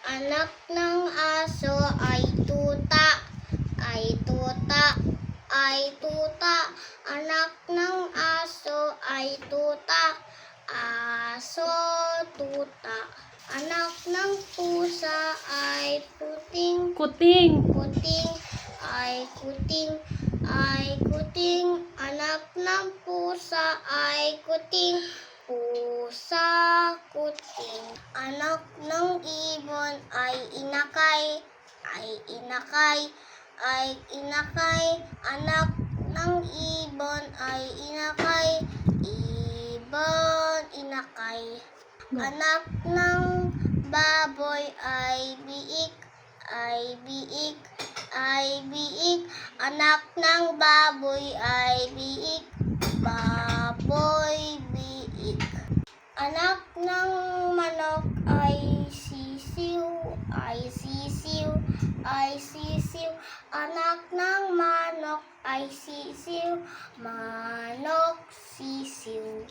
Anak ng aso ay tuta, ay tuta, ay tuta. Anak ng aso ay tuta, aso, tuta. Anak ng pusa ay puting, Kuting. kuting, ay kuting, ay kuting. Anak ng pusa ay kuting, pusa, kuting. Anak ng ibon ay inakay, ay inakay, ay inakay. Anak ng ibon ay inakay, ibon, inakay. Anak ng baboy ay biik, ay biik, ay biik. Anak ng baboy ay biik, baboy, biik. Anak ng manok ay sisiw, ay sisiw, ay sisiw. Anak ng manok ay sisiw, manok, sisiw.